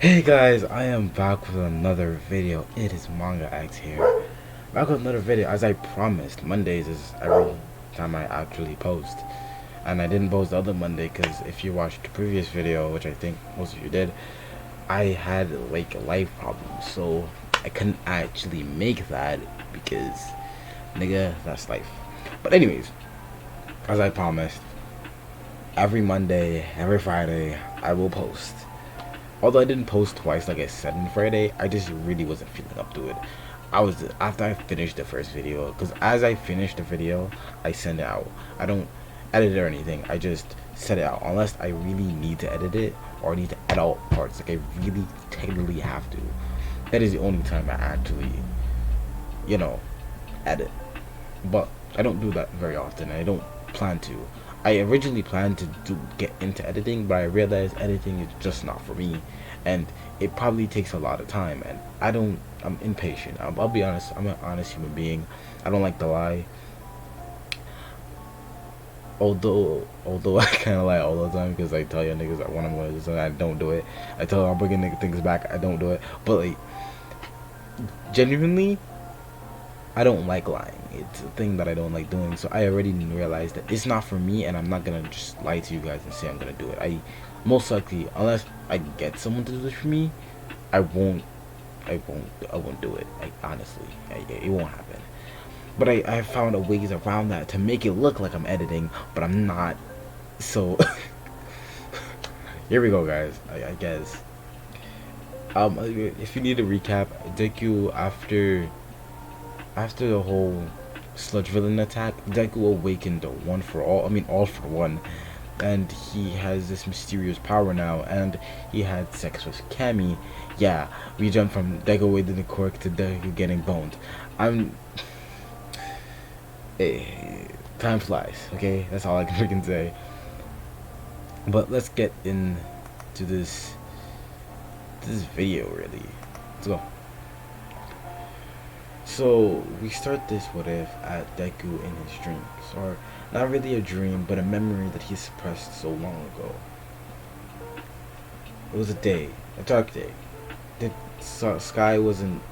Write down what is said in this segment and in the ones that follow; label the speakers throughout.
Speaker 1: Hey guys, I am back with another video. It is Manga X here. Back with another video. As I promised, Mondays is every time I actually post. And I didn't post the other Monday because if you watched the previous video, which I think most of you did, I had like a life problem. So I couldn't actually make that because, nigga, that's life. But anyways, as I promised, every Monday, every Friday, I will post. Although I didn't post twice like I said on Friday, I just really wasn't feeling up to it. After I finished the first video, because as I finished the video, I send it out. I don't edit it or anything. I just set it out unless I really need to edit it or need to edit out parts. Like I really technically have to. That is the only time I actually, edit. But I don't do that very often. I don't plan to. I originally planned to get into editing, but I realized editing is just not for me, and it probably takes a lot of time. And I'm impatient. I'll be honest. I'm an honest human being. I don't like to lie. Although I kind of lie all the time because I tell you niggas that when I'm going to do something, I don't do it. I tell I'm bringing nigga things back, I don't do it. But like, genuinely, I don't like lying. It's a thing that I don't like doing. So I already realized that it's not for me, and I'm not gonna just lie to you guys and say I'm gonna do it. I most likely, unless I get someone to do this for me, I won't do it. Honestly, it won't happen. But I found a ways around that to make it look like I'm editing, but I'm not. So here we go, guys. I guess. If you need a recap, deku after the whole sludge villain attack, Deku awakened all for one, and he has this mysterious power now, and he had sex with Cammy. Yeah, we jumped from Deku awakening the quirk to Deku getting boned. Time flies, okay? That's all I can freaking say. But let's get into this video, really. Let's go. So we start this what if at Deku in his dreams, or not really a dream, but a memory that he suppressed so long ago. It was a dark day. The sky wasn't,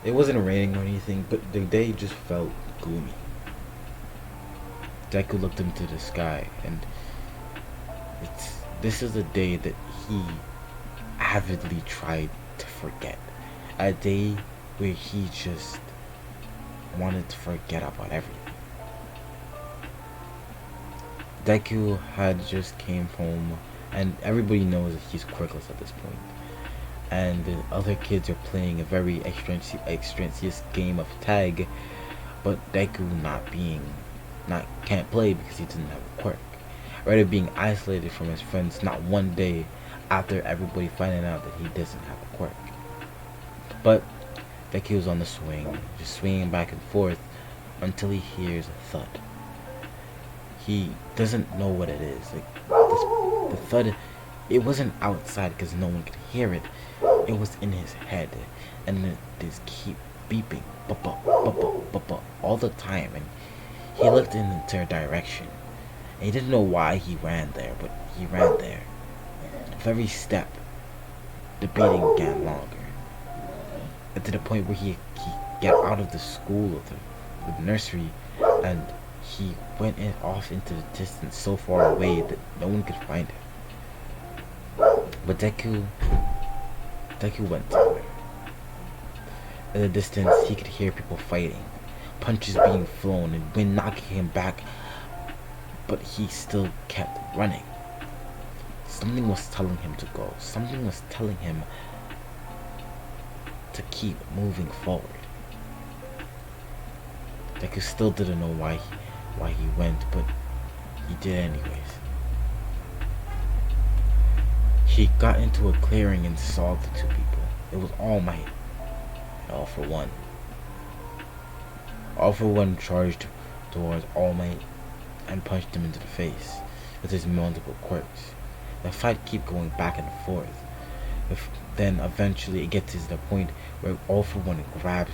Speaker 1: it wasn't raining or anything, but the day just felt gloomy. Deku looked into the sky, and this is a day that he avidly tried to forget. A day where he just wanted to forget about everything. Deku had just came home, and everybody knows that he's quirkless at this point. And the other kids are playing a very extraneous game of tag, but Deku can't play because he doesn't have a quirk. Rather being isolated from his friends not one day after everybody finding out that he doesn't have a quirk. But Deku was on the swing, just swinging back and forth until he hears a thud. He doesn't know what it is. The thud, it wasn't outside because no one could hear it. It was in his head, and it just keep beeping, all the time. And he looked in their direction. And he didn't know why he ran there, but he ran there. With every step, the beating got longer. To the point where he got out of the school or the nursery, and he went off into the distance so far away that no one could find him. But Deku went somewhere. In the distance, he could hear people fighting, punches being thrown, and wind knocking him back. But he still kept running. Something was telling him to go. Something was telling him to keep moving forward. Deku still didn't know why he went, but he did anyways. He got into a clearing and saw the two people. It was All Might and All For One. All For One charged towards All Might and punched him into the face with his multiple quirks. The fight kept going back and forth. Then eventually it gets to the point where All For One grabs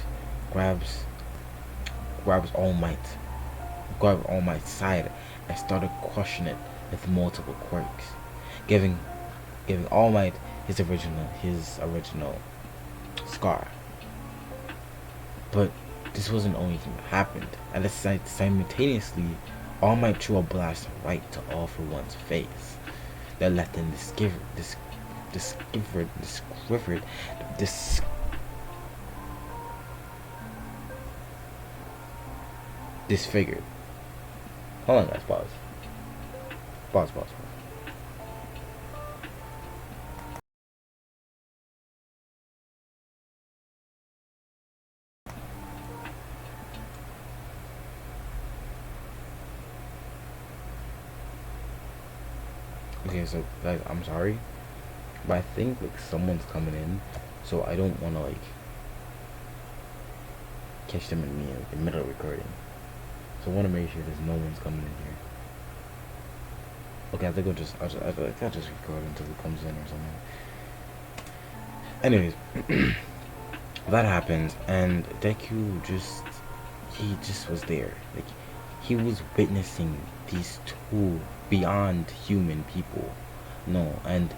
Speaker 1: All Might's side and started crushing it with multiple quirks, giving All Might his original scar. But this wasn't only thing that happened. At the simultaneously, All Might threw a blast right to All for One's face that left him disfigured. Hold on, guys. Pause. Pause. Pause. Pause. Okay, so guys, I'm sorry, but I think like someone's coming in, so I don't want to like catch them in the middle of recording. So I want to make sure there's no one's coming in here. Okay, I think I'll just record until it comes in or something. Anyways, that happens, and Deku he just was there. Like, he was witnessing these two beyond human people. No, and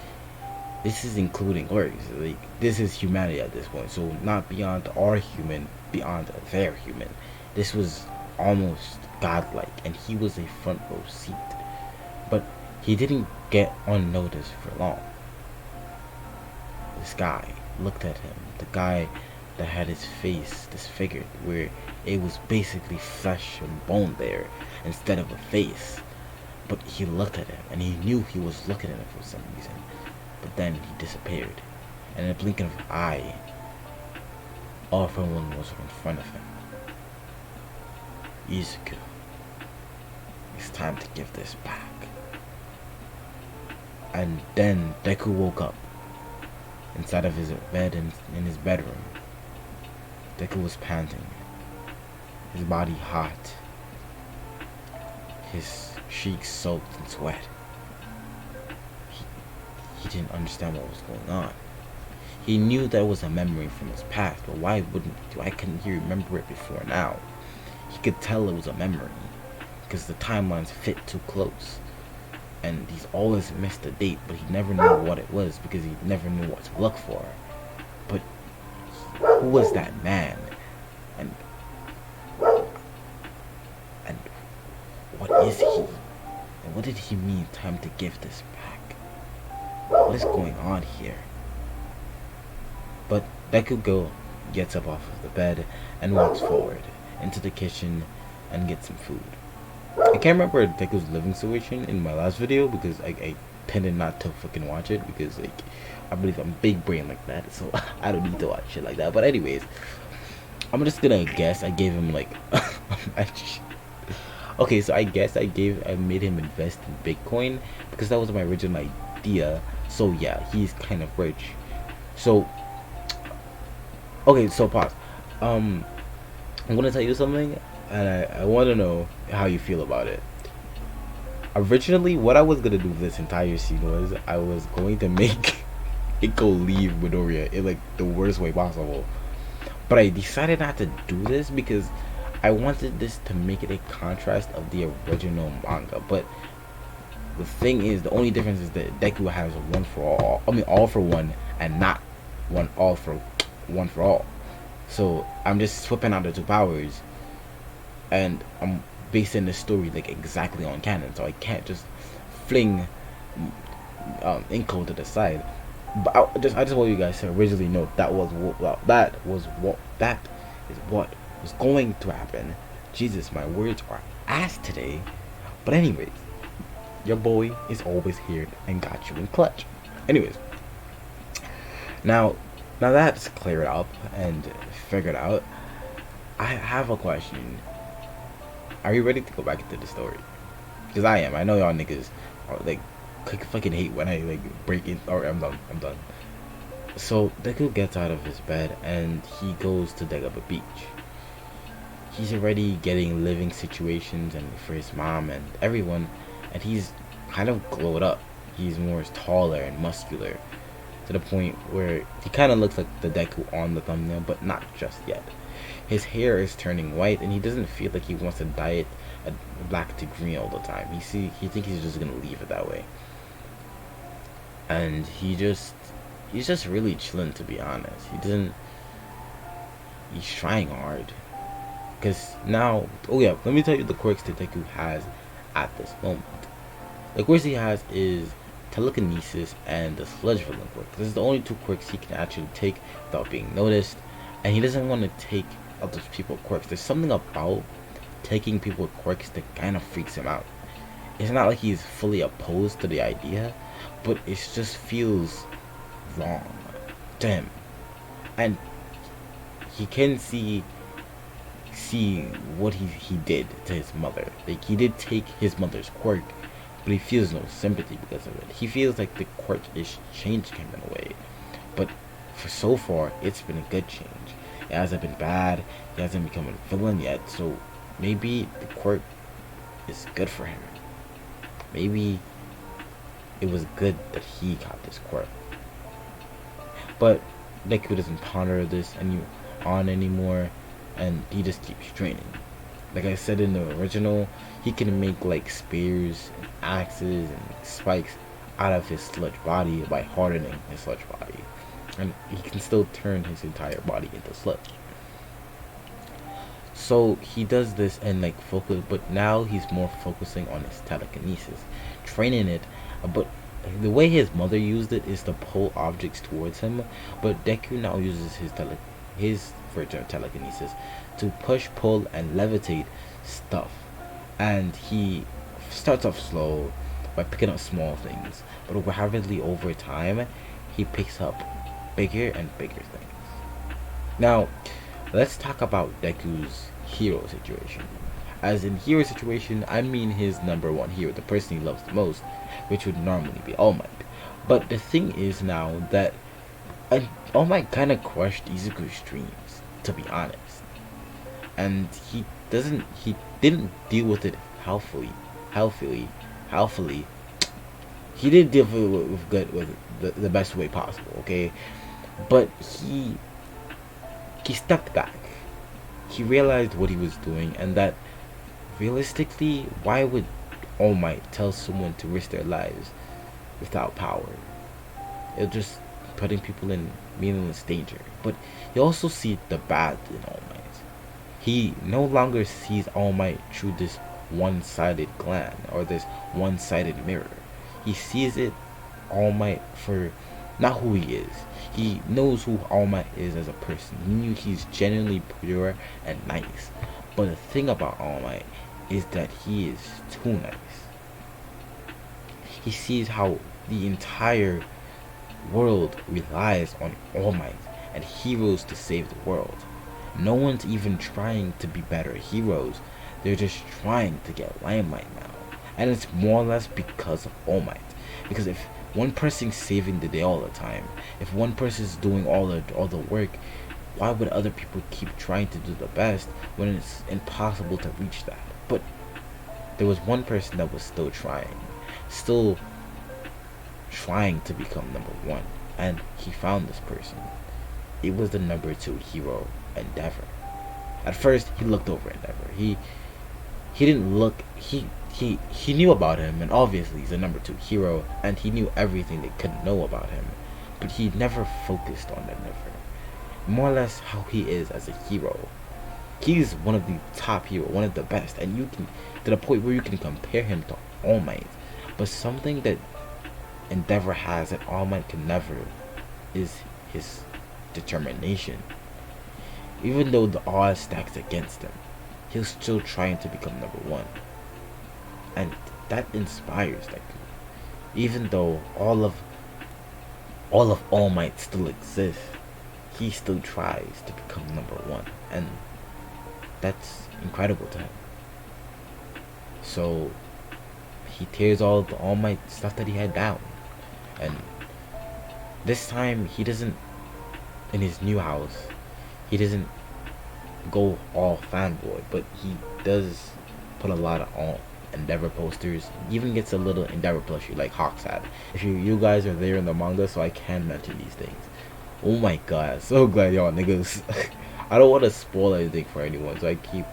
Speaker 1: this is including Orcs. Like, this is humanity at this point. So not beyond our human, beyond their human. This was almost godlike, and he was a front row seat. But he didn't get unnoticed for long. This guy looked at him. The guy that had his face disfigured, where it was basically flesh and bone there instead of a face. But he looked at him, and he knew he was looking at him for some reason. But then he disappeared, and in a blink of an eye, All for One was in front of him. Izuku, it's time to give this back. And then Deku woke up inside of his bed in his bedroom. Deku was panting, his body hot, his cheeks soaked in sweat. He didn't understand what was going on. He knew that it was a memory from his past, but why couldn't he remember it before now? He could tell it was a memory, because the timelines fit too close. And he's always missed a date, but he never knew what it was, because he never knew what to look for. But who was that man? And what is he? And what did he mean, time to give this back? What is going on here? But Deku gets up off of the bed and walks forward into the kitchen and gets some food. I can't remember Deku's living situation in my last video because I tended not to fucking watch it because like I believe I'm big brain like that, so I don't need to watch shit like that. But anyways, I'm just gonna guess I gave him like okay, so I guess I made him invest in Bitcoin because that was my original idea. So yeah, he's kind of rich. So okay, so pause. I'm gonna tell you something, and I want to know how you feel about it. Originally, what I was gonna do this entire scene was I was going to make Iko leave Midoriya in like the worst way possible, but I decided not to do this because I wanted this to make it a contrast of the original manga. But the thing is, the only difference is that Deku has a one for all. I mean, all for one, and not one for all. So I'm just flipping out the two powers, and I'm basing the story like exactly on canon. So I can't just fling Inko to the side. But I just want you guys to originally know that is what was going to happen. Jesus, my words are ass today. But anyways, your boy is always here and got you in clutch. Anyways, now that's cleared up and figured out, I have a question. Are you ready to go back into the story? Because I am. I know y'all niggas are like fucking hate when I like break it. Or I'm done. So Deku gets out of his bed and he goes to dig up a beach. He's already getting living situations and for his mom and everyone, and he's kind of glowed up. He's more taller and muscular to the point where he kind of looks like the Deku on the thumbnail, but not just yet. His hair is turning white, and he doesn't feel like he wants to dye it black to green all the time. He thinks he's just gonna leave it that way, and he just he's just really chilling, to be honest. He doesn't. He's trying hard. Because now, oh yeah, let me tell you the quirks that Deku has at this moment. The quirks he has is telekinesis and the sludge villain quirk. This is the only two quirks he can actually take without being noticed, and he doesn't want to take other people's quirks. There's something about taking people's quirks that kind of freaks him out. It's not like he's fully opposed to the idea, but it just feels wrong to him, and he can see what he did to his mother. Like, he did take his mother's quirk, but he feels no sympathy because of it. He feels like the quirk is changed him in a way, but for so far it's been a good change. It hasn't been bad. He hasn't become a villain yet, so maybe the quirk is good for him. Maybe it was good that he got this quirk. But Deku doesn't ponder this anymore, and he just keeps training. Like I said in the original, he can make like spears and axes and spikes out of his sludge body by hardening his sludge body, and he can still turn his entire body into sludge. So he does this and like focus, but now he's more focusing on his telekinesis, training it. But the way his mother used it is to pull objects towards him, but Deku now uses his version of telekinesis to push, pull, and levitate stuff. And he starts off slow by picking up small things, but rapidly over time, he picks up bigger and bigger things. Now, let's talk about Deku's hero situation. As in hero situation, I mean his number one hero, the person he loves the most, which would normally be All Might. But the thing is now that All Might kind of crushed Izuku's dreams, to be honest. And he didn't deal with it healthily. He did deal with the best way possible, okay? But he stepped back. He realized what he was doing, and that realistically, why would All Might tell someone to risk their lives without power? It's just putting people in meaningless danger. But he also sees the bad in All Might. He no longer sees All Might through this one-sided gland or this one-sided mirror. He sees it, All Might, for not who he is. He knows who All Might is as a person. He knew he's genuinely pure and nice. But the thing about All Might is that he is too nice. He sees how the entire world relies on All Might and heroes to save the world. No one's even trying to be better heroes. They're just trying to get limelight now. And it's more or less because of All Might. Because if one person's saving the day all the time, if one person's doing all the work, why would other people keep trying to do the best when it's impossible to reach that? But there was one person that was still trying to become number one, and he found this person. It was the number two hero, Endeavor. At first, he looked over Endeavor. He didn't look. He knew about him, and obviously he's a number two hero, and he knew everything they could know about him. But he never focused on Endeavor. More or less how he is as a hero. He's one of the top hero, one of the best, and you can, to the point where you can compare him to All Might. But something that Endeavor has that All Might can never is his determination. Even though the odds stacked against him, he's still trying to become number one. And that inspires Deku. Even though all of All Might still exists, he still tries to become number one, and that's incredible to him. So he tears all the All Might stuff that he had down, and this time he doesn't, in his new house, he doesn't go all fanboy, but he does put a lot of all Endeavor posters. He even gets a little Endeavor plushie like Hawks had. If you guys are there in the manga, so I can mention these things. Oh my god, so glad y'all niggas. I don't want to spoil anything for anyone, so I keep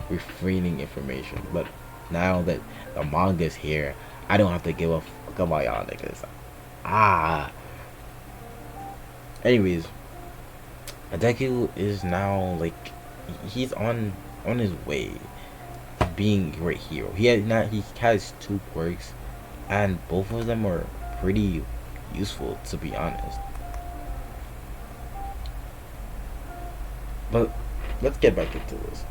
Speaker 1: refraining information. But now that the manga's here, I don't have to give a fuck about y'all niggas. Anyways, Deku is now like he's on his way to being a great hero. He has two quirks, and both of them are pretty useful, to be honest. But let's get back into this.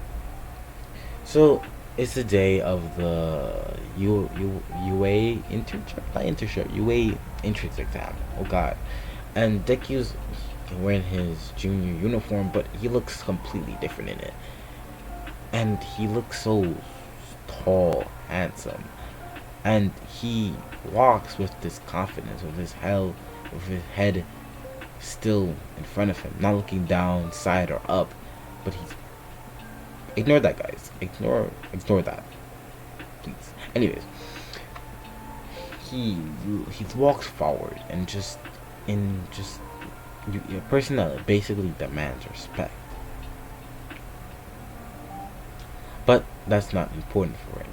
Speaker 1: So it's the day of the UA internship, not internship, UA entrance exam. Oh God! And Deku's wearing his junior uniform, but he looks completely different in it. And he looks so tall, handsome, and he walks with this confidence, with his head still in front of him, not looking down, side or up, but he's ignore that, guys. Ignore that, please. Anyways, he walks forward and just a person that basically demands respect. But that's not important for him.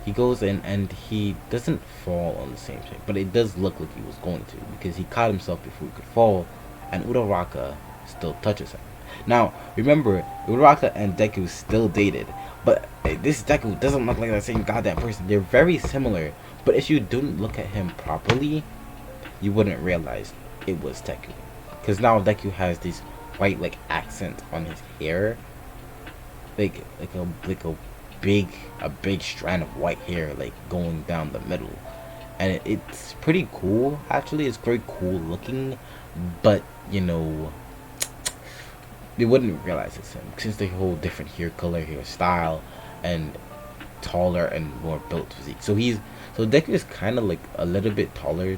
Speaker 1: He goes in and he doesn't fall on the same shape, but it does look like he was going to, because he caught himself before he could fall, and Uraraka still touches him. Now, remember, Uraraka and Deku still dated, but this Deku doesn't look like the same goddamn person. They're very similar, but if you didn't look at him properly, you wouldn't realize it was Deku. Because now Deku has this white like accent on his hair, like a big strand of white hair like going down the middle, and it's pretty cool. Actually, it's very cool looking, but you know, they wouldn't realize it's him since they hold different hair color, hairstyle, and taller and more built physique. So Deku is kind of like a little bit taller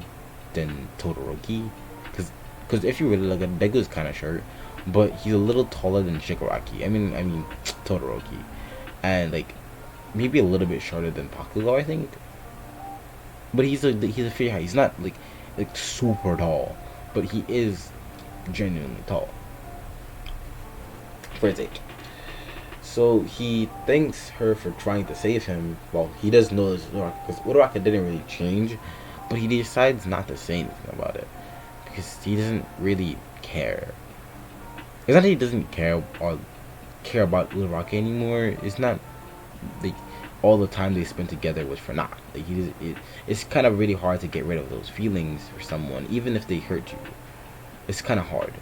Speaker 1: than Todoroki, because if you really look at it, Deku is kind of short, but he's a little taller than Shigaraki. I mean Todoroki, and like maybe a little bit shorter than Bakugo, I think. But he's a fair height. He's not like super tall, but he is genuinely tall for his age. So he thanks her for trying to save him. Well, he does know this because Uraraka didn't really change, but he decides not to say anything about it because he doesn't really care. It's not that he doesn't care or care about Uraraka anymore. It's not like all the time they spend together was for naught. Like it's kind of really hard to get rid of those feelings for someone, even if they hurt you. It's kind of hard.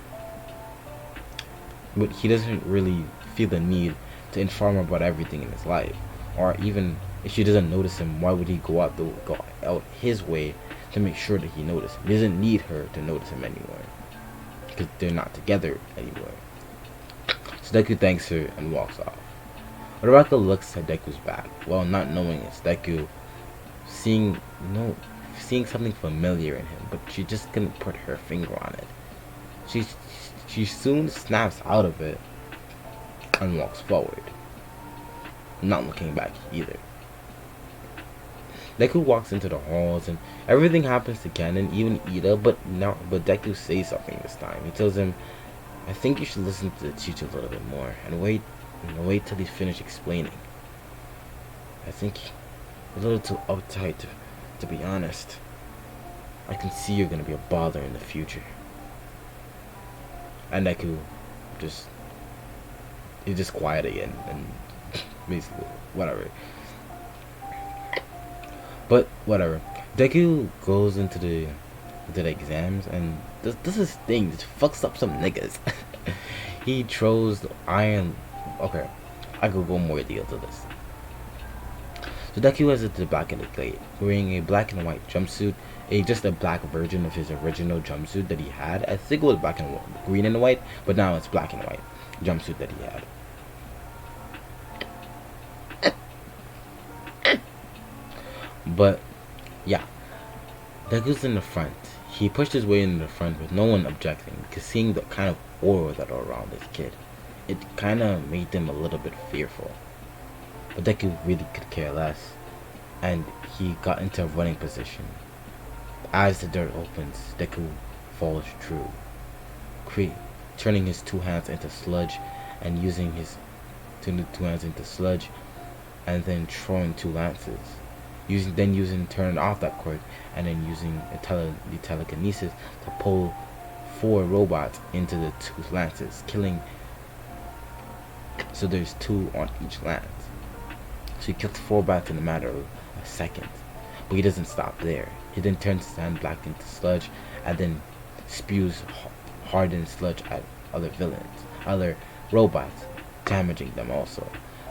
Speaker 1: But he doesn't really feel the need to inform her about everything in his life, or even if she doesn't notice him, why would he go out his way to make sure that he notices him? He doesn't need her to notice him anymore because they're not together anymore. So Deku thanks her and walks off. Uraraka looks at Deku's back, while not knowing it's Deku, seeing something familiar in him, but she just couldn't put her finger on it. She soon snaps out of it and walks forward, not looking back either. Deku walks into the halls and everything happens to Ken and even Ida, but Deku says something this time. He tells him, "I think you should listen to the teacher a little bit more and wait till he's finished explaining. I think you're a little too uptight to be honest. I can see you're gonna be a bother in the future." And Deku he's just quiet again and basically whatever. But whatever. Deku goes into the exams and does his thing. Just fucks up some niggas. He throws the iron. Okay, I could go more detail to this. So Deku is at the back of the gate, wearing a black and white jumpsuit, just a black version of his original jumpsuit that he had. I think it was green and white, but now it's black and white jumpsuit that he had. But yeah, Deku's in the front. He pushed his way into the front with no one objecting, because seeing the kind of aura that are around this kid, it kind of made them a little bit fearful. But Deku really could care less, and he got into a running position. As the door opens, Deku falls through, turning his two hands into sludge, and using his two hands into sludge, and then throwing two lances. Turning off that cord, and then using the telekinesis to pull 4 robots into the 2 lances, killing. So there's 2 on each lance. So he kills 4 bats in a matter of a second. But he doesn't stop there. He then turns his hand black into sludge, and then spews hardened sludge at other villains, other robots, damaging them also.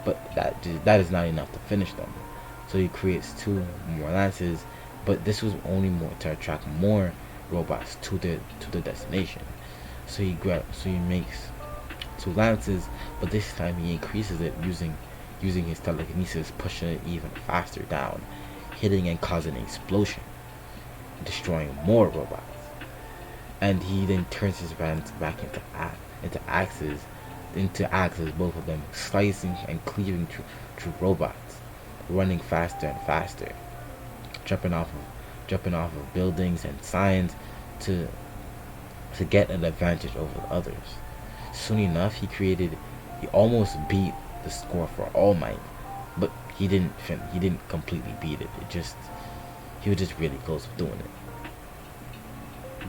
Speaker 1: But that is not enough to finish them. So he creates 2 more lances, but this was only more to attract more robots to the destination. So he makes 2 lances, but this time he increases it using his telekinesis, pushing it even faster down, hitting and causing an explosion, destroying more robots. And he then turns his hands back into axes, both of them slicing and cleaving through robots, running faster and faster, jumping off of buildings and signs to get an advantage over the others. Soon enough, he almost beat the score for All Might, but he didn't completely beat it. He was just really close to doing it.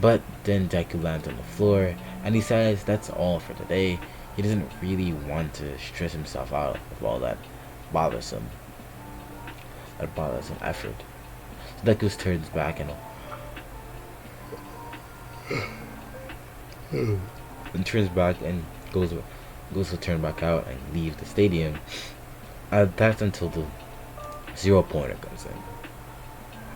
Speaker 1: But then Deku lands on the floor, and he says that's all for today. He doesn't really want to stress himself out with all that bothersome effort. So Deku turns back and goes to turn back out and leave the stadium. That's until the 0 pointer comes in,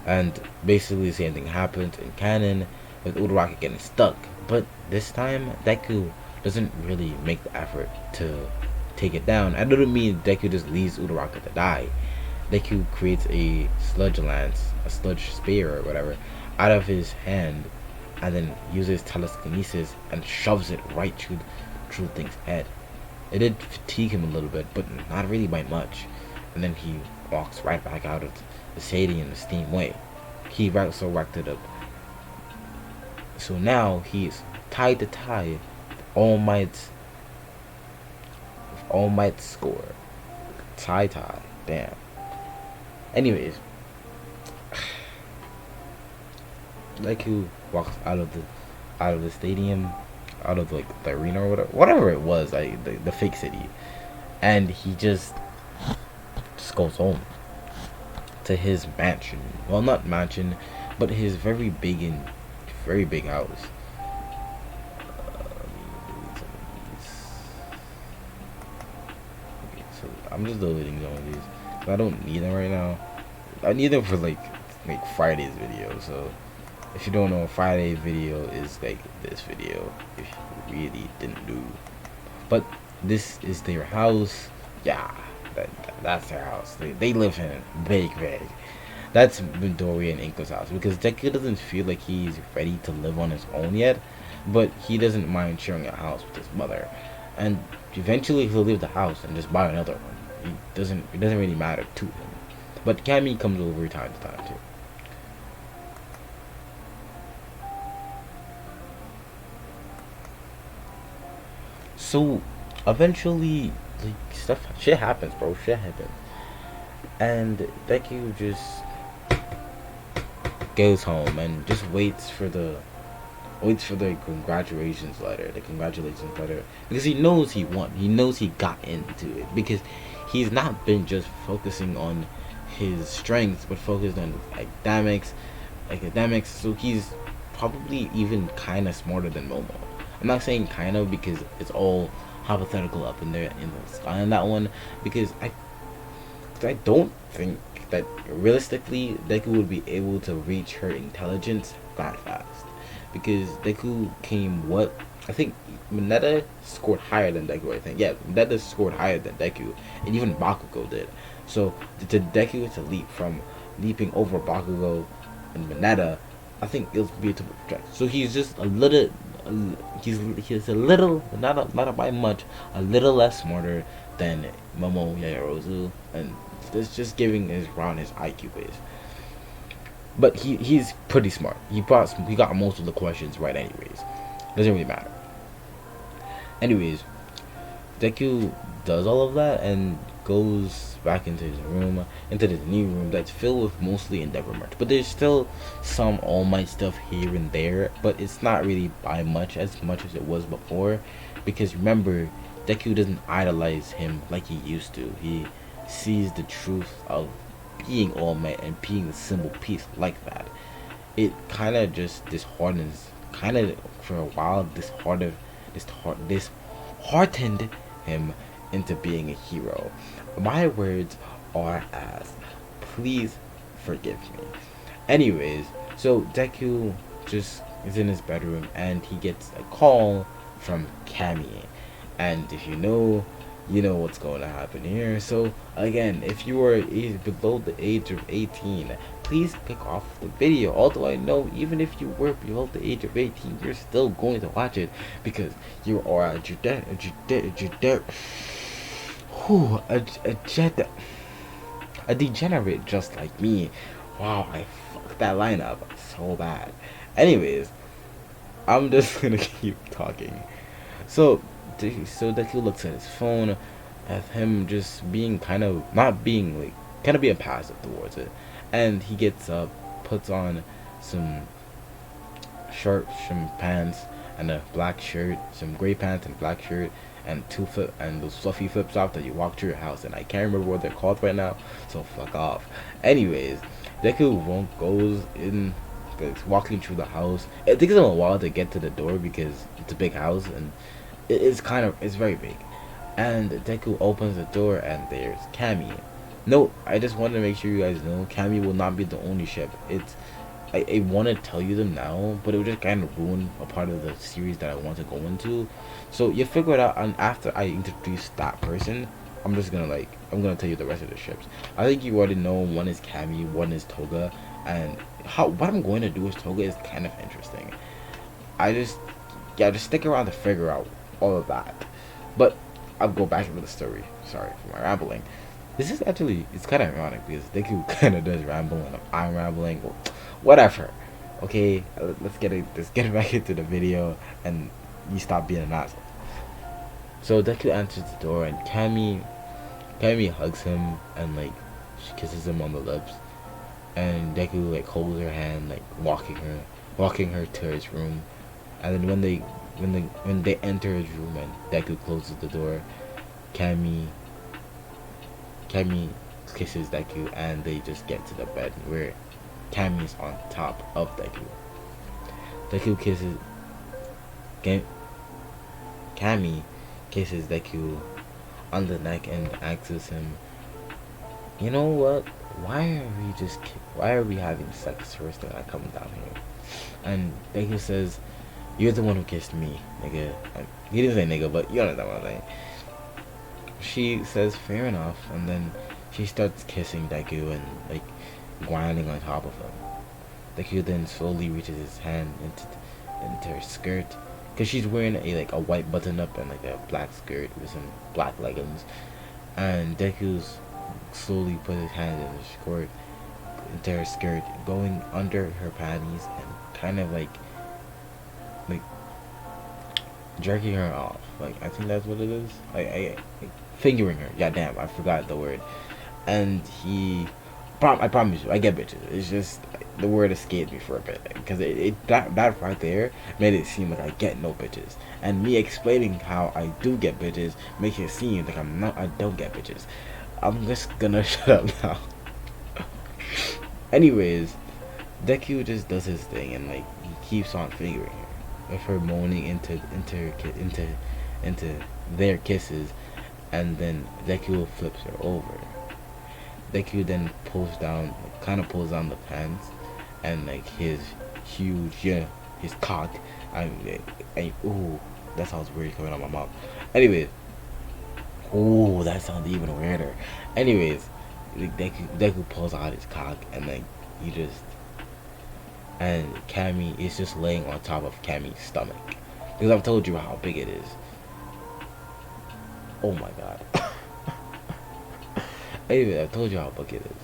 Speaker 1: and basically the same thing happens in canon with Uraraka getting stuck, but this time Deku doesn't really make the effort to take it down. I don't mean Deku just leaves Uraraka to die. Deku creates a sludge lance, a sludge spear or whatever, out of his hand, and then uses telekinesis and shoves it right through thing's head. It did fatigue him a little bit, but not really by much. And then he walks right back out of the stadium the same way. He also racked it up. So now he's tied to tie with All Might's score. Tie. Damn. Anyways, Deku walks out of the stadium, out of like the arena or whatever it was, like the fake city, and he just goes home to his mansion. Well, not mansion, but his very big house. Okay, so I'm just deleting some of these. I don't need them right now. I need them for like Friday's video. So if you don't know, Friday's video is like this video. If you really didn't do, but this is their house. Yeah, that's their house. They live in it. Big. That's Midoriya and Inko's house, because Deku doesn't feel like he's ready to live on his own yet, but he doesn't mind sharing a house with his mother, and eventually he'll leave the house and just buy another one. It doesn't really matter to him. But Cammy comes over time to time too. So eventually, like, shit happens, bro. Shit happens, and Deku just goes home and just waits for the congratulations letter. Because he knows he won. He knows he got into it, because he's not been just focusing on his strengths, but focused on academics. So he's probably even kind of smarter than Momo. I'm not saying kind of, because it's all hypothetical up in there in the sky on that one, because I don't think that realistically Deku would be able to reach her intelligence that fast, because Deku came I think Mineta scored higher than Deku. Mineta scored higher than Deku, and even Bakugo did. So to Deku to leap from leaping over Bakugo and Mineta, I think it'll be a triple stretch. So he's just a little, he's a little, not by much, a little less smarter than Momo Yaoyorozu, and that's just giving his IQ base. But he's pretty smart. He got most of the questions right anyways. Doesn't really matter. Anyways, Deku does all of that and goes back into his room, into this new room that's filled with mostly Endeavor merch. But there's still some All Might stuff here and there, but it's not really by much as it was before. Because remember, Deku doesn't idolize him like he used to. He sees the truth of being All Might and being a simple piece like that. It kind of just disheartens, kind of for a while, disheartened him into being a hero. My words are as, please forgive me. Anyways, so Deku just is in his bedroom and he gets a call from Cammy. And if you know what's going to happen here. So again, if you are below the age of 18, please click off the video. Although I know even if you were below the age of 18, you're still going to watch it because you are a degenerate just like me. Wow, I fucked that line up so bad. Anyways, I'm just gonna keep talking. So Deku looks at his phone, at him just being kind of not being like kind of being passive towards it, and he gets up, puts on some pants and a black shirt, some gray pants and black shirt, and those fluffy flip flops that you walk through your house. And I can't remember what they're called right now, so fuck off. Anyways, Deku goes in. It's walking through the house. It takes him a while to get to the door because it's a big house and it's very big. And Deku opens the door and there's Cammy. No, I just want to make sure you guys know Cammy will not be the only ship. I want to tell you them now, but it would just kind of ruin a part of the series that I want to go into. So you figure it out, and after I introduce that person, I'm gonna tell you the rest of the ships. I think you already know one is Cammy, one is Toga, and what I'm going to do with Toga is kind of interesting. Just stick around to figure out all of that. But I'll go back into the story. Sorry for my rambling. This is actually, it's kind of ironic because Deku kind of does ramble and I'm rambling. Well, whatever. Okay, let's get it back into the video and you stop being an asshole. So Deku answers the door and Cammy hugs him and like she kisses him on the lips. And Deku like holds her hand, like walking her to his room. And then when they enter his room and Deku closes the door, Cammy kisses Deku and they just get to the bed where Cammy's on top of Deku. Cammy kisses Deku on the neck and asks him, you know what? Why are we having sex first and I come down here? And Deku says, you're the one who kissed me, nigga. He didn't say nigga, but you understand what I'm saying. She says, fair enough, and then she starts kissing Deku and like grinding on top of him. Deku then slowly reaches his hand into her skirt, cause she's wearing a white button up and like a black skirt with some black leggings, and Deku's slowly put his hand into her skirt, going under her panties and kind of like jerking her off. Like I think that's what it is. I fingering her. Yeah, damn, I forgot the word. And I promise you, I get bitches. It's just the word escaped me for a bit because that right there made it seem like I get no bitches, and me explaining how I do get bitches makes it seem like I don't get bitches. I'm just gonna shut up now. Anyways, Deku just does his thing and like he keeps on fingering her, with her moaning into their kisses, and then Deku flips her over. Deku then pulls down the pants, and like his huge his cock, ooh, that sounds weird coming out of my mouth. Anyways, ooh, that sounds even weirder. Anyways, Deku pulls out his cock and like and Cammy is just laying on top of Cammy's stomach because I've told you how big it is. Oh my god. Anyway, I told you how big it is.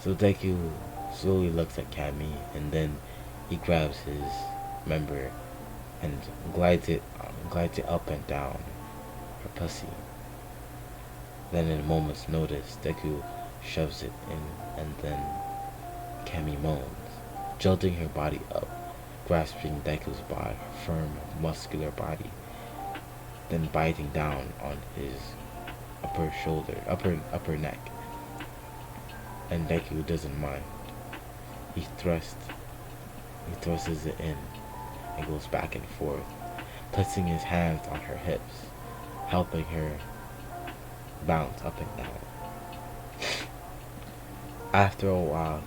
Speaker 1: So Deku slowly looks at Cammy and then he grabs his member and glides it up and down her pussy. Then in a moment's notice, Deku shoves it in, and then Cammy moans, jolting her body up, grasping Deku's firm, muscular body, then biting down on his upper neck. And Deku doesn't mind. He thrusts it in and goes back and forth, placing his hands on her hips, helping her bounce up and down. After a while,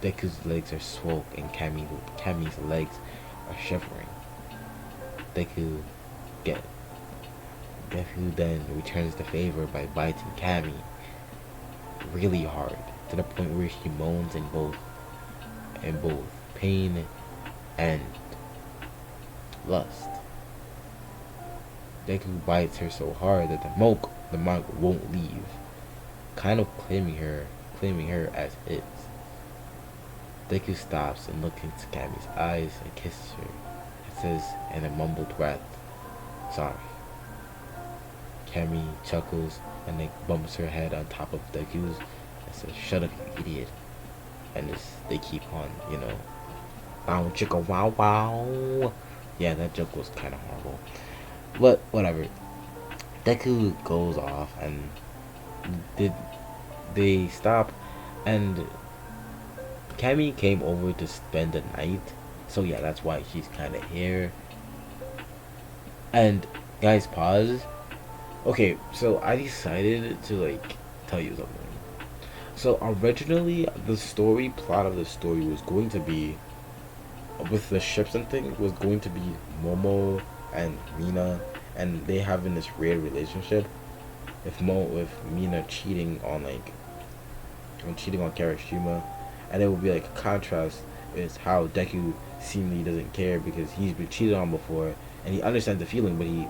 Speaker 1: Deku's legs are swole and Cammy's legs are shivering. Deku get Deku then returns the favor by biting Cammy really hard, to the point where she moans in both pain and lust. Deku bites her so hard that the mark won't leave, kind of claiming her as his. Deku stops and looks into Cammy's eyes and kisses her, and says in a mumbled breath, "Sorry." Cammy chuckles and then bumps her head on top of Deku's and says, "Shut up, you idiot." And they keep on, bow chicka wow wow. Yeah, that joke was kind of horrible. But whatever. Deku goes off and they stop, and Cammy came over to spend the night. So yeah, that's why she's kind of here. And guys, pause. Okay, so I decided to tell you something. So originally, the story plot of the story was going to be, with the ships and things, was going to be Momo and Mina, and they having this weird relationship. With Mina cheating on Karashima, and it would be like a contrast is how Deku seemingly doesn't care because he's been cheated on before and he understands the feeling, but he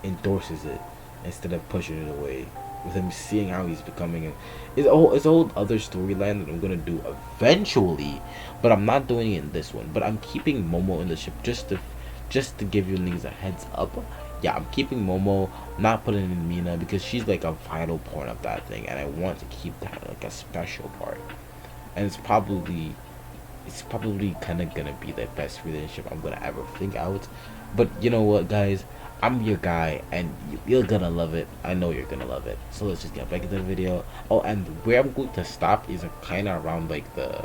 Speaker 1: endorses it instead of pushing it away. With him seeing how he's becoming, it's a whole other storyline that I'm gonna do eventually, but I'm not doing it in this one. But I'm keeping Momo in the ship just to give you niggas a heads up. Yeah, I'm keeping Momo, not putting in Mina because she's like a vital part of that thing, and I want to keep that like a special part. And it's probably kind of gonna be the best relationship I'm gonna ever think out. But you know what, guys? I'm your guy, and you're gonna love it. I know you're gonna love it. So let's just get back into the video. Oh, and where I'm going to stop is kind of around the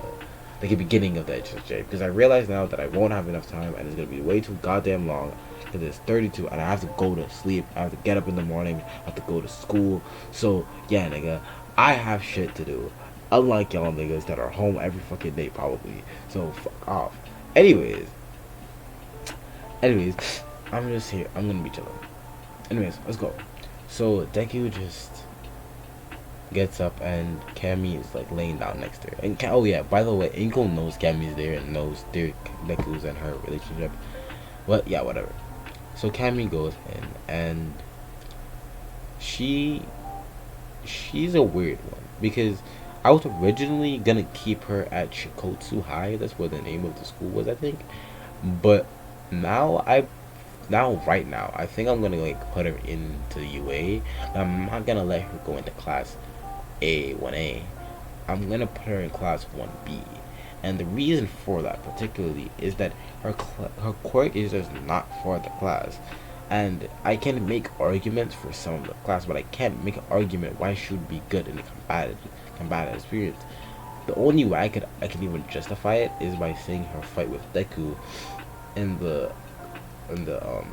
Speaker 1: beginning of the HSJ, because I realize now that I won't have enough time, and it's gonna be way too goddamn long. Because it's 32, and I have to go to sleep. I have to get up in the morning. I have to go to school. So yeah, nigga, I have shit to do. Unlike y'all niggas that are home every fucking day probably. So fuck off. Anyways, I'm just here. I'm gonna be chilling. Anyways, let's go. So Deku just gets up and Cammy is laying down next to her. And oh yeah, by the way, Inko knows Cammy's there and knows Deku's and her relationship. But yeah, whatever. So Cammy goes in, and she's a weird one because I was originally gonna keep her at Shikotsu High. That's what the name of the school was, I think. But right now, I think I'm gonna put her into UA. I'm not gonna let her go into class 1A. I'm gonna put her in class 1B. And the reason for that particularly is that her quirk is just not for the class. And I can make arguments for some of the class, but I can't make an argument why she would be good in the combative experience. The only way I can even justify it is by seeing her fight with Deku in the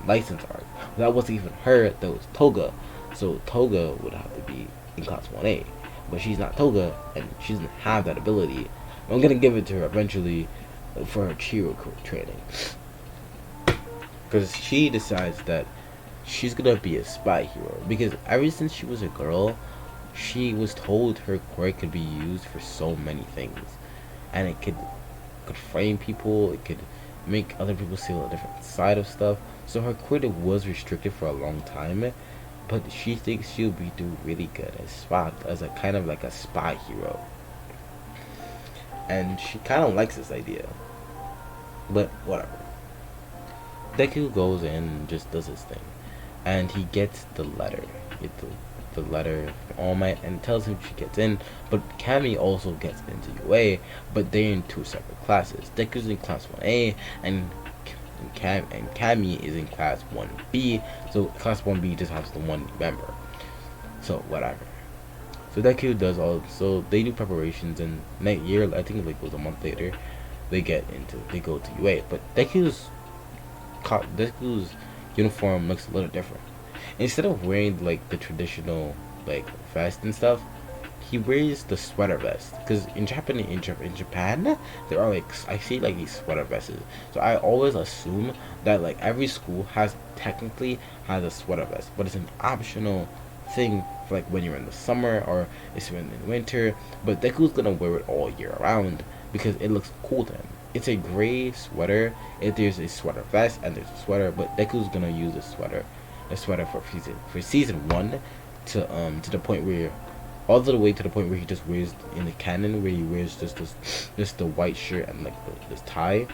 Speaker 1: license arc. That wasn't even her, that was Toga. So Toga would have to be in class 1A. But she's not Toga, and she doesn't have that ability. I'm gonna give it to her eventually for her Chiro training, because she decides that she's gonna be a spy hero. Because ever since she was a girl, she was told her quirk could be used for so many things, and it could frame people, it could make other people see a different side of stuff. So her quirk was restricted for a long time, but she thinks she'll be do really good as a kind of like a spy hero. And she kind of likes this idea. But whatever. Deku goes in and just does his thing. And he gets the letter. The the letter from All Might and tells him she gets in, but Cammy also gets into UA, but they're in two separate classes. Deku's in class 1A, and Cammy is in class 1B, so class 1B just has the one member. So, whatever. So Deku does all, so they do preparations, and next year, I think it was a month later, they go to UA, but Deku's uniform looks a little different. Instead of wearing like the traditional like vest and stuff, he wears the sweater vest. Because in Japan, there are like, I see like these sweater vests. So I always assume that like every school technically has a sweater vest, but it's an optional thing for like when you're in the summer or it's in the winter. But Deku's gonna wear it all year round because it looks cool to him. It's a gray sweater. There's a sweater vest and there's a sweater, but Deku's gonna use a sweater for season 1 to the point where all the way to the point where he just wears in the canon where he wears just the white shirt and like this tie.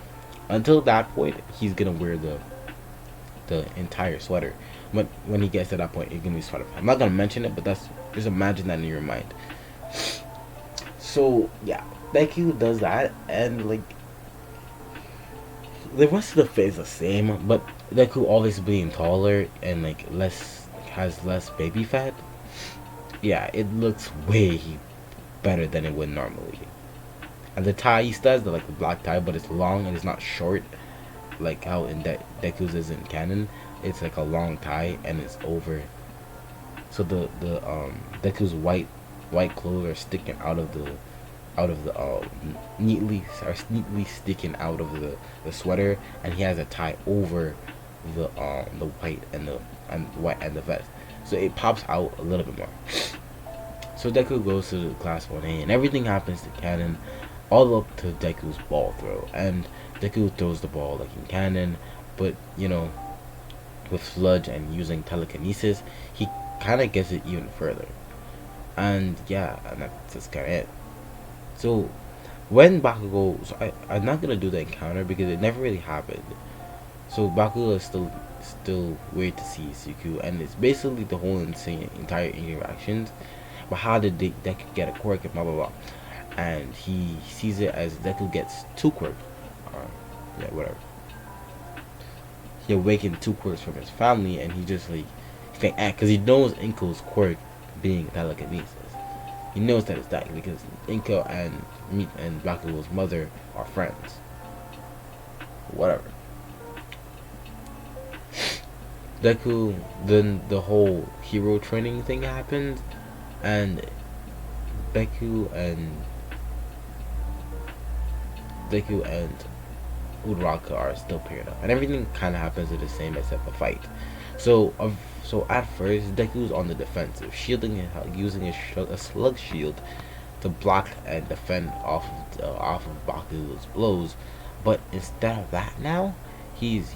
Speaker 1: Until that point, he's gonna wear the entire sweater. But when he gets to that point, he's gonna be sweater. I'm not gonna mention it, but just imagine that in your mind. So yeah, Deku does that, and like the rest of the fit is the same, but Deku always being taller and like has less baby fat. Yeah, it looks way better than it would normally. And the tie he does, the black tie, but it's long and it's not short, like how in Deku's is in canon. It's like a long tie and it's over. So the Deku's white clothes are sticking out of the neatly sticking out of the sweater, and he has a tie over the white and the vest, so it pops out a little bit more. So Deku goes to the class 1A, and everything happens to canon, all up to Deku's ball throw, and Deku throws the ball like in canon, but you know, with sludge and using telekinesis, he kind of gets it even further. And yeah, and that's just kind of it. So when Bakugo, so I'm not gonna do the encounter because it never really happened. So Bakugo is still weird to see Suku, and it's basically the whole entire interactions. But how did Deku get a quirk and blah blah blah? And he sees it as Deku gets 2 quirks. Yeah, whatever. He awakened 2 quirks from his family, and he just like he can't act because he knows Inko's quirk being telekinesis. He knows that it's that because Inko and Bakugo's mother are friends. Whatever. Deku, then the whole hero training thing happened, and Deku and Uraraka are still paired up, and everything kind of happens the same except the fight. So at first, Deku's on the defensive, shielding and using a slug shield to block and defend off of Bakugo's blows. But instead of that, now he's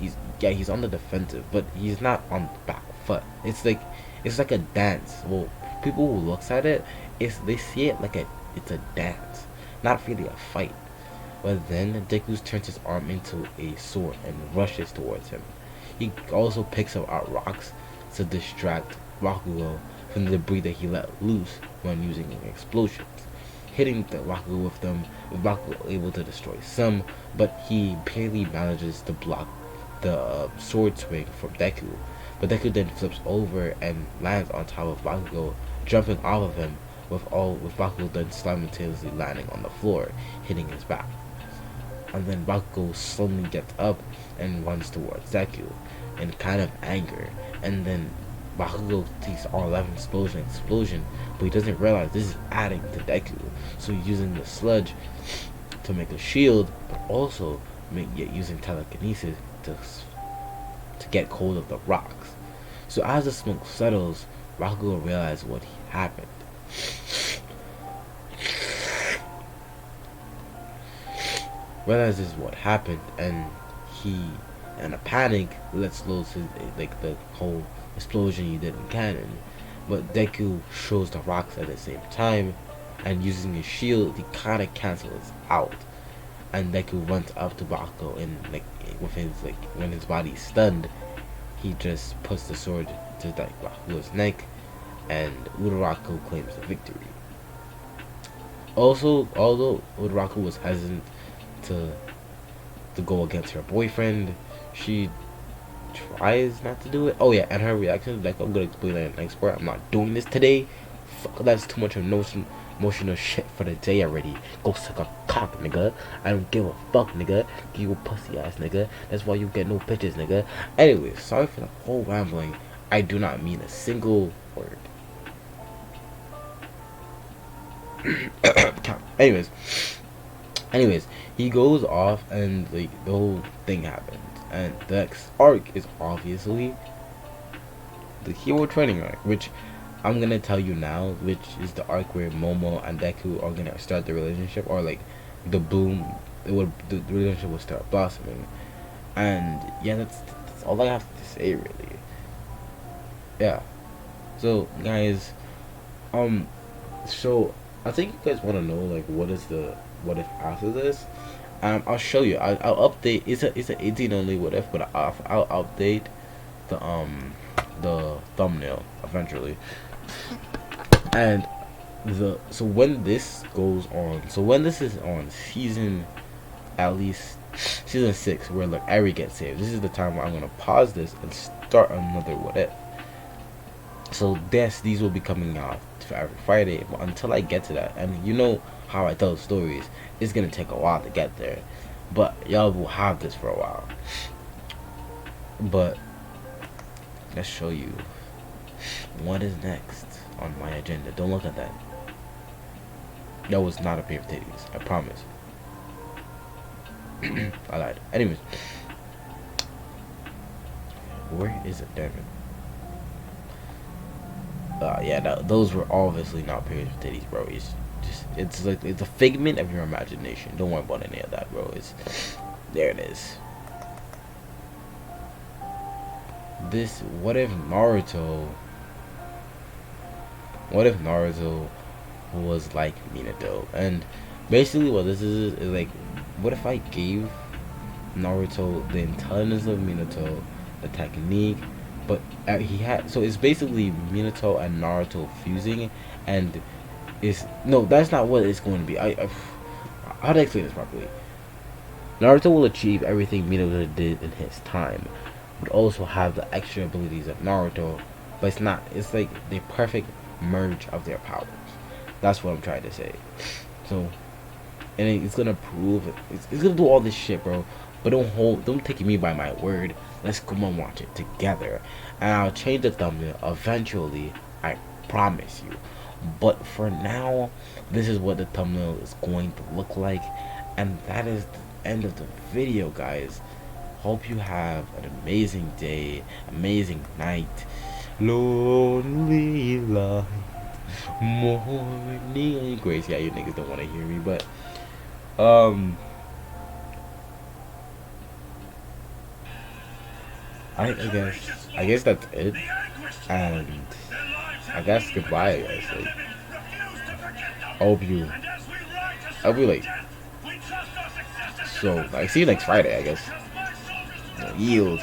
Speaker 1: on the defensive, but he's not on the back foot. It's like a dance. Well, people who looks at it, they see it like it's a dance, not really a fight. But then Deku turns his arm into a sword and rushes towards him. He also picks up rocks to distract Bakugo from the debris that he let loose when using explosions, hitting the Bakugo with them, with Bakugo able to destroy some, but he barely manages to block the sword swing from Deku. But Deku then flips over and lands on top of Bakugo, jumping off of him, with Bakugo then simultaneously landing on the floor, hitting his back. And then Bakugo slowly gets up and runs towards Deku in kind of anger, and then Bakugo takes R11 explosion, but he doesn't realize this is adding to Deku, so he's using the sludge to make a shield, but also using telekinesis to get hold of the rocks. So as the smoke settles, Bakugo realizes what happened. Realizes what happened, and he, in a panic, lets loose the whole explosion he did in canon. But Deku shows the rocks at the same time, and using his shield, he kind of cancels out. And Deku runs up to Bakugo, and when his body's stunned, he just puts the sword to Bakugo's neck, and Uraraka claims the victory. Also, although Uraraka was hesitant to go against her boyfriend, she tries not to do it. Oh yeah, and her reaction, like, I'm gonna explain that in the next part. I'm not doing this today. Fuck, that's too much emotional shit for the day already. Go suck a cock, nigga. I don't give a fuck, nigga. You a pussy ass nigga. That's why you get no pictures, nigga. Anyway, sorry for the whole rambling. I do not mean a single word. anyways, he goes off and like the whole thing happens. And the next arc is obviously the hero training arc, which I'm gonna tell you now, which is the arc where Momo and Deku are gonna start the relationship, or like the relationship will start blossoming. And yeah, that's all I have to say really. Yeah. So guys, so I think you guys want to know like what if after this. I'll show you. I'll update. It's a 18 only what if, but I'll update the thumbnail eventually. And so when this goes on, so when this is on season, at least season 6, where like Eri gets saved, this is the time where I'm gonna pause this and start another what if. So these will be coming out for every Friday, but until I get to that, and you know how I tell stories, it's gonna take a while to get there, but y'all will have this for a while. But let's show you what is next on my agenda. Don't look at that. That was not a pair of titties, I promise. I lied. Anyways, where is it? Damn it. Yeah, those were obviously not pairs of titties, bro. It's like it's a figment of your imagination. Don't worry about any of that, bro. There it is. This what if Naruto was like Minato? And basically what this is like, what if I gave Naruto the intelligence of Minato, the technique, but he had, so it's basically Minato and Naruto fusing, and that's not what it's going to be. How to explain this properly? Naruto will achieve everything Minato did in his time, but also have the extra abilities of Naruto, but it's like the perfect merge of their powers. That's what I'm trying to say. So, and it's gonna prove it's gonna do all this shit, bro. But don't take me by my word. Let's come and watch it together, and I'll change the thumbnail eventually. I promise you. But for now, this is what the thumbnail is going to look like, and that is the end of the video, guys. Hope you have an amazing day, amazing night. Lonely light, morning grace. Yeah, you niggas don't want to hear me, but I guess that's it, and I guess goodbye, guys. Like, I'll be like, so I see you next Friday, I guess. Yield.